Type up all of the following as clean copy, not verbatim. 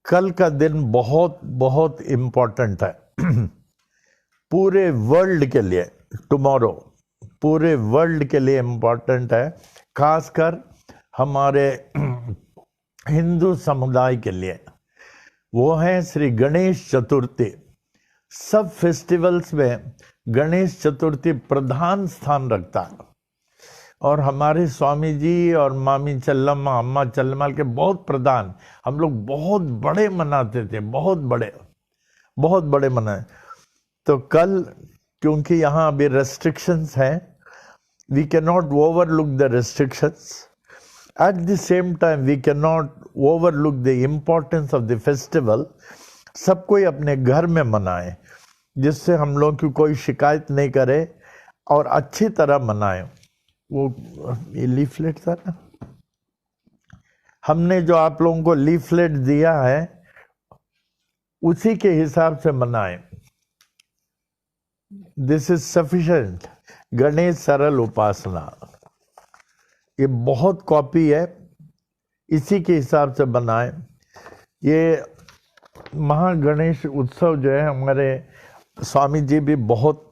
कल का दिन बहुत बहुत इम्पोर्टेंट है पूरे वर्ल्ड के लिए। टुमारो पूरे वर्ल्ड के लिए इम्पोर्टेंट है, खासकर हमारे हिंदू समुदाय के लिए। वो है श्री गणेश चतुर्थी। सब फेस्टिवल्स में गणेश चतुर्थी प्रधान स्थान रखता है। और हमारे स्वामी जी और मामी चल्लम्मा, अम्मा चल्लम्मा के बहुत प्रधान, हम लोग बहुत बड़े मनाते थे, बहुत बड़े मनाए। तो कल क्योंकि यहाँ अभी रेस्ट्रिक्शंस हैं, we can not overlook the restrictions. At the same time we can not overlook the importance of the festival. सब कोई अपने घर में मनाए, जिससे हम लोग की कोई शिकायत नहीं करे और अच्छी तरह मनाए। वो ये लीफलेट था ना, हमने जो आप लोगों को लीफलेट दिया है उसी के हिसाब से मनाएं। This is sufficient. गणेश सरल उपासना, ये बहुत कॉपी है, इसी के हिसाब से बनाएं। ये महागणेश उत्सव जो है, हमारे स्वामी जी भी बहुत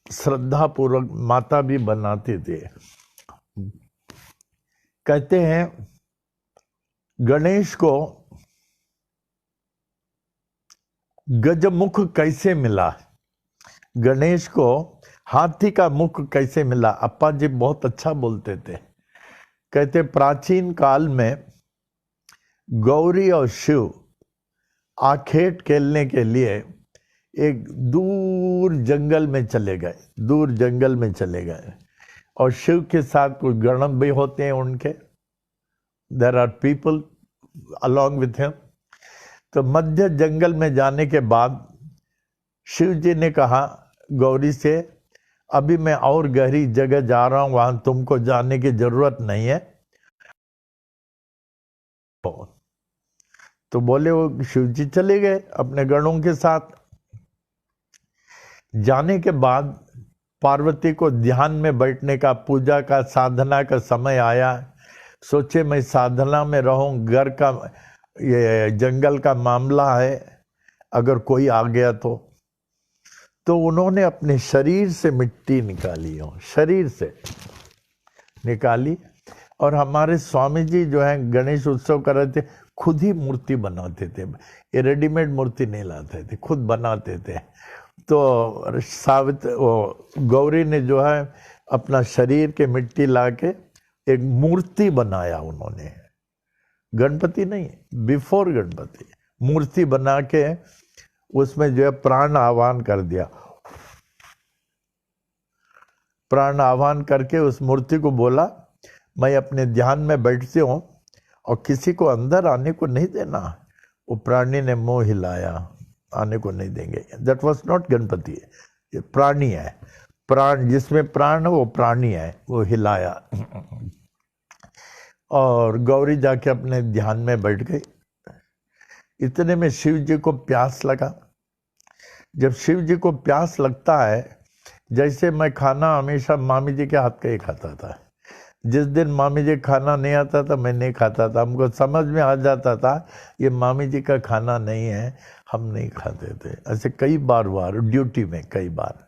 श्रद्धा पूर्वक, माता भी बनाती थी। कहते हैं गणेश को गजमुख कैसे मिला, गणेश को हाथी का मुख कैसे मिला। अप्पा जी बहुत अच्छा बोलते थे। कहते प्राचीन काल में गौरी और शिव आखेट खेलने के लिए एक दूर जंगल में चले गए, और शिव के साथ कुछ गण भी होते हैं उनके, there are people along with him. तो मध्य जंगल में जाने के बाद शिव जी ने कहा गौरी से, अभी मैं और गहरी जगह जा रहा हूं, वहां तुमको जाने की जरूरत नहीं है। तो बोले वो शिव जी चले गए अपने गणों के साथ। जाने के बाद पार्वती को ध्यान में बैठने का, पूजा का, साधना का समय आया। सोचे मैं साधना में रहूं, घर का, ये जंगल का मामला है, अगर कोई आ गया तो उन्होंने अपने शरीर से मिट्टी निकाली, शरीर से निकाली। और हमारे स्वामी जी जो है गणेश उत्सव कर रहे थे, खुद ही मूर्ति बनाते थे। ये रेडीमेड मूर्ति नहीं लाते थे, खुद बनाते थे। तो गौरी ने जो है अपना शरीर के मिट्टी लाके एक मूर्ति बनाया उन्होंने। गणपति नहीं, बिफोर गणपति मूर्ति बना के उसमें जो है प्राण आह्वान कर दिया। प्राण आह्वान करके उस मूर्ति को बोला, मैं अपने ध्यान में बैठती हूँ और किसी को अंदर आने को नहीं देना। वो प्राणी ने मुंह हिलाया, आने को नहीं देंगे। दैट वॉज नॉट गणपति, ये प्राणी है। प्राण, जिसमें प्राण है वो प्राणी है, वो हिलाया। और गौरी जाके अपने ध्यान में बैठ गई। इतने में शिव जी को प्यास लगा। जब शिव जी को प्यास लगता है, जैसे मैं खाना हमेशा मामी जी के हाथ का ही खाता था। जिस दिन मामी जी खाना नहीं आता था, मैं नहीं खाता था। हमको समझ में आ जाता था ये मामी जी का खाना नहीं है, हम नहीं खाते थे। ऐसे कई बार ड्यूटी में कई बार।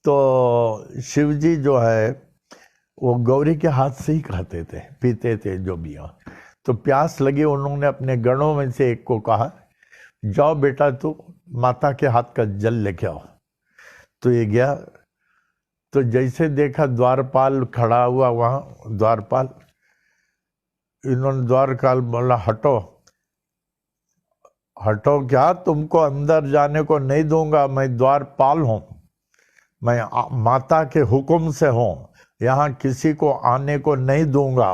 तो शिव जी जो है वो गौरी के हाथ से ही खाते थे, पीते थे, जो भी हो। तो प्यास लगी, उन्होंने अपने गणों में से एक को कहा, जाओ बेटा तू माता के हाथ का जल लेके आओ। तो ये गया। तो जैसे देखा द्वारपाल खड़ा हुआ वहां, द्वारपाल, इन्होंने द्वारपाल बोला हटो हटो, क्या तुमको अंदर जाने को नहीं दूंगा, मैं द्वारपाल हूं, मैं माता के हुक्म से हूं, यहाँ किसी को आने को नहीं दूंगा।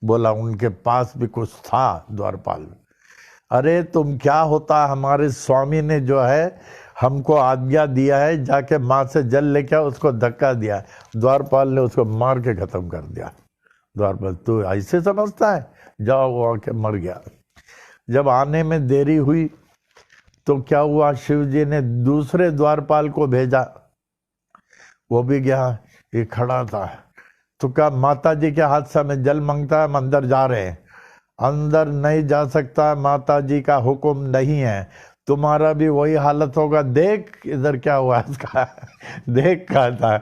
बोला उनके पास भी कुछ था द्वारपाल। अरे तुम क्या होता, हमारे स्वामी ने जो है हमको आज्ञा दिया है, जाके माँ से जल लेके आओ। उसको धक्का दिया, द्वारपाल ने उसको मार के खत्म कर दिया। द्वारपाल, तू ऐसे समझता है, जाओ। वो आके मर गया। जब आने में देरी हुई तो क्या हुआ, शिव जी ने दूसरे द्वारपाल को भेजा, वो भी गया। ये खड़ा था तो क्या माता जी के हाथ से हमें जल मांगता है, हम अंदर जा रहे हैं। अंदर नहीं जा सकता, माता जी का हुक्म नहीं है। तुम्हारा भी वही हालत होगा। देख इधर क्या हुआ इसका देख कहा था,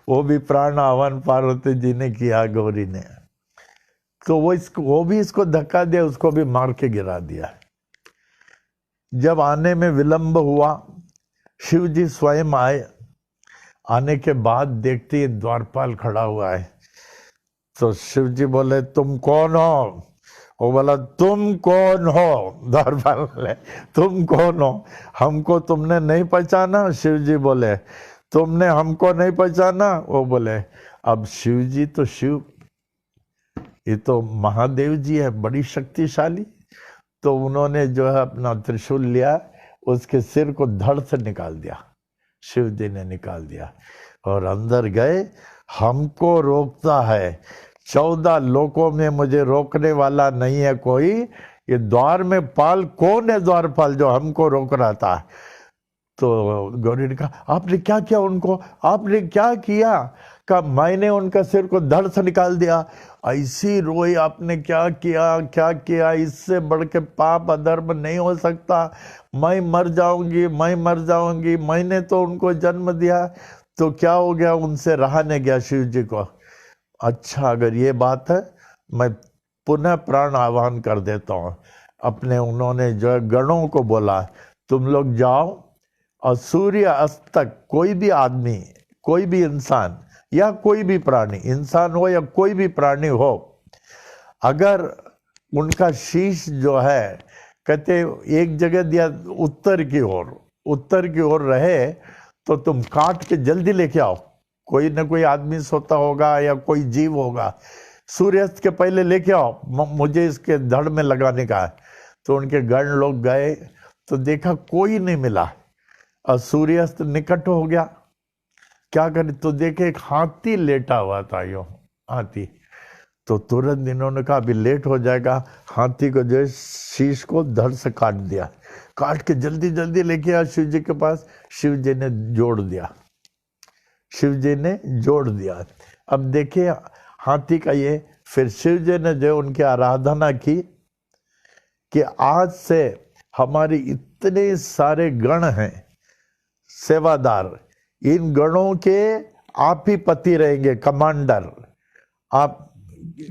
वो भी प्राण आह्वान पार्वती जी ने किया, गौरी ने। तो वो भी इसको धक्का दिया, उसको भी मार के गिरा दिया। जब आने में विलंब हुआ, शिव जी स्वयं आए। आने के बाद देखते ही द्वारपाल खड़ा हुआ है। तो शिव जी बोले तुम कौन हो? वो बोला तुम कौन हो? द्वारपाल बोले तुम कौन हो? हमको तुमने नहीं पहचाना? शिव जी बोले तुमने हमको नहीं पहचाना? वो बोले अब शिव जी तो शिव, ये तो महादेव जी है, बड़ी शक्तिशाली। तो उन्होंने जो है अपना त्रिशूल लिया, उसके सिर को धड़ से निकाल दिया। शिव जी ने निकाल दिया और अंदर गए। हमको रोकता है, 14 लोकों में मुझे रोकने वाला नहीं है कोई। ये द्वार में पाल कौन है? द्वारपाल जो हमको रोक रहा था। तो गौरी ने कहा आपने क्या किया उनको? आपने क्या किया? कहा मैंने उनका सिर को धड़ से निकाल दिया। ऐसी रोई, आपने क्या किया, क्या किया? इससे बढ़ के पाप अधर्म नहीं हो सकता। मैं मर जाऊंगी, मैं मर जाऊंगी, मैंने तो उनको जन्म दिया। तो क्या हो गया? उनसे रहा नहीं गया शिव जी को। अच्छा अगर ये बात है, मैं पुनः प्राण आह्वान कर देता हूँ अपने। उन्होंने जो गणों को बोला तुम लोग जाओ और सूर्य अस्त तक कोई भी आदमी, कोई भी इंसान या कोई भी प्राणी, इंसान हो या कोई भी प्राणी हो, अगर उनका शीश जो है, कहते एक जगह दिया उत्तर की ओर, उत्तर की ओर रहे तो तुम काट के जल्दी लेके आओ। कोई ना कोई आदमी सोता होगा या कोई जीव होगा, सूर्यास्त के पहले लेके आओ, मुझे इसके धड़ में लगाने का है। तो उनके गण लोग गए तो देखा कोई नहीं मिला और सूर्यास्त निकट हो गया। क्या करे? तो देखे एक हाथी लेटा हुआ था, यो हाथी। तो तुरंत इन्होंने कहा अभी लेट हो जाएगा। हाथी को जो है शीश को धड़ से काट दिया, काट के जल्दी जल्दी लेके आया शिव जी के पास। शिव जी ने जोड़ दिया, शिव जी ने जोड़ दिया। अब देखिए हाथी का ये, फिर शिव जी ने जो उनकी आराधना की कि आज से हमारे इतने सारे गण हैं सेवादार, इन गणों के आप ही पति रहेंगे, कमांडर आप।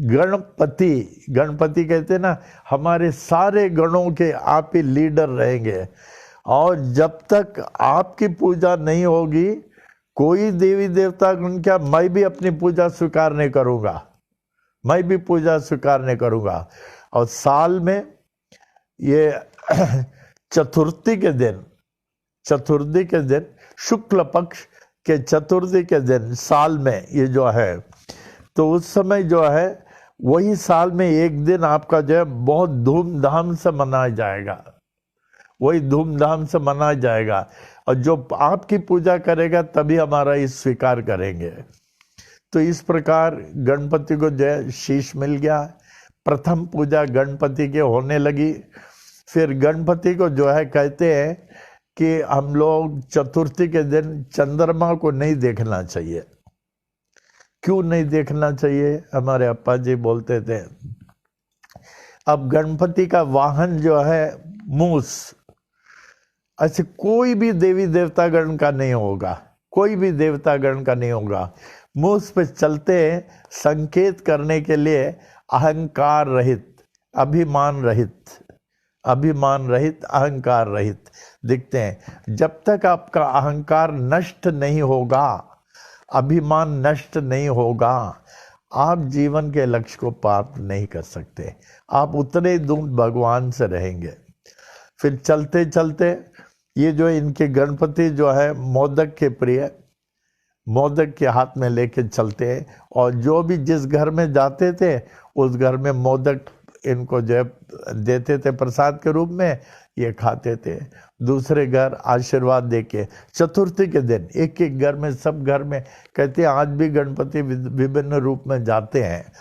गणपति, गणपति कहते ना, हमारे सारे गणों के आप ही लीडर रहेंगे। और जब तक आपकी पूजा नहीं होगी, कोई देवी देवता उनका, मैं भी अपनी पूजा स्वीकार नहीं करूंगा, मैं भी पूजा स्वीकार नहीं करूंगा। और साल में ये चतुर्थी के दिन, चतुर्थी के दिन, शुक्ल पक्ष के चतुर्थी के दिन साल में ये जो है, तो उस समय जो है वही साल में एक दिन आपका जो है बहुत धूमधाम से मनाया जाएगा, वही धूमधाम से मनाया जाएगा। और जो आपकी पूजा करेगा तभी हमारा इस स्वीकार करेंगे। तो इस प्रकार गणपति को जो है शीश मिल गया। प्रथम पूजा गणपति के होने लगी। फिर गणपति को जो है कहते हैं कि हम लोग चतुर्थी के दिन चंद्रमा को नहीं देखना चाहिए। क्यों नहीं देखना चाहिए? हमारे अप्पा जी बोलते थे, अब गणपति का वाहन जो है मूस, ऐसे कोई भी देवी देवता गण का नहीं होगा, कोई भी देवता गण का नहीं होगा। मूस पे चलते संकेत करने के लिए अहंकार रहित, अभिमान रहित, अभिमान रहित, अहंकार रहित दिखते हैं। जब तक आपका अहंकार नष्ट नहीं होगा, अभिमान नष्ट नहीं होगा, आप जीवन के लक्ष्य को प्राप्त नहीं कर सकते। आप उतने दूर भगवान से रहेंगे। फिर चलते चलते ये जो इनके गणपति जो है मोदक के प्रिय, मोदक के हाथ में लेके चलते हैं। और जो भी जिस घर में जाते थे उस घर में मोदक इनको जो है देते थे प्रसाद के रूप में, ये खाते थे। दूसरे घर आशीर्वाद देके चतुर्थी के दिन एक एक घर में, सब घर में कहते हैं आज भी गणपति विभिन्न रूप में जाते हैं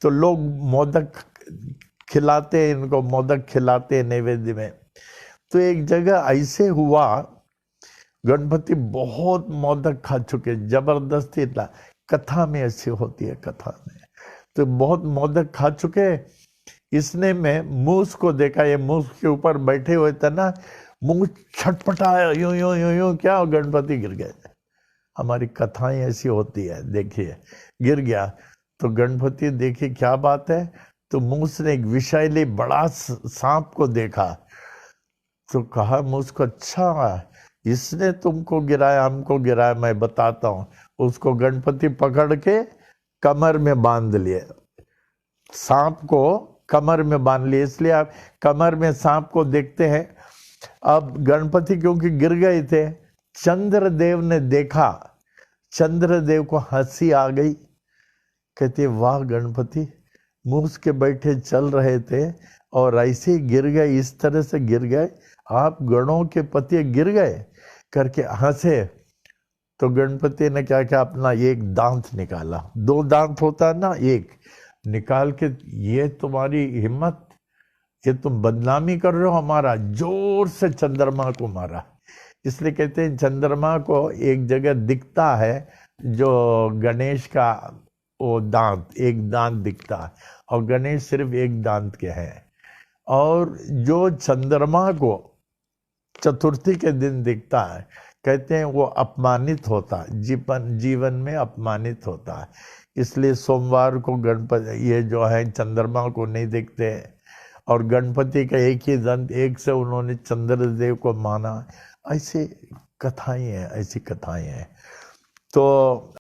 तो लोग मोदक खिलाते हैं, इनको मोदक खिलाते हैं नैवेद्य में। तो एक जगह ऐसे हुआ, गणपति बहुत मोदक खा चुके, जबरदस्ती, कथा में ऐसी होती है, कथा में तो बहुत मोदक खा चुके। इसने मैं मूस को देखा, ये मूस के ऊपर बैठे हुए थे ना, मुंह छटपटाया, यूं यूं यूं यूं, क्या गणपति गिर गए। हमारी कथाएं ऐसी होती है। देखिए गिर गया तो गणपति, देखिए क्या बात है, तो मूस ने एक विषैली बड़ा सांप को देखा, तो कहा मूस को, अच्छा इसने तुमको गिराया, हमको गिराया, मैं बताता हूं। उसको गणपति पकड़ के कमर में बांध लिए, सांप को कमर में बांध लिए। इसलिए आप कमर में सांप को देखते हैं। अब गणपति क्योंकि गिर गए थे, चंद्रदेव ने देखा, चंद्रदेव को हंसी आ गई। कहते वाह गणपति, मूस के बैठे चल रहे थे और ऐसे ही गिर गए, इस तरह से गिर गए, आप गणों के पति गिर गए करके हंसे। तो गणपति ने क्या किया, अपना एक दांत निकाला, 2 दांत होता है ना, एक निकाल के, ये तुम्हारी हिम्मत, ये तुम बदनामी कर रहे हो हमारा, जोर से चंद्रमा को मारा। इसलिए कहते हैं चंद्रमा को एक जगह दिखता है, जो गणेश का वो दांत, एक दांत दिखता है, और गणेश सिर्फ एक दांत के हैं। और जो चंद्रमा को चतुर्थी के दिन दिखता है, कहते हैं वो अपमानित होता है, जीवन में अपमानित होता है। इसलिए सोमवार को गणपति, ये जो है चंद्रमा को नहीं देखते, और गणपति का एक ही दंत, एक से उन्होंने चंद्रदेव को माना। ऐसी कथाएं हैं, ऐसी कथाएं हैं। तो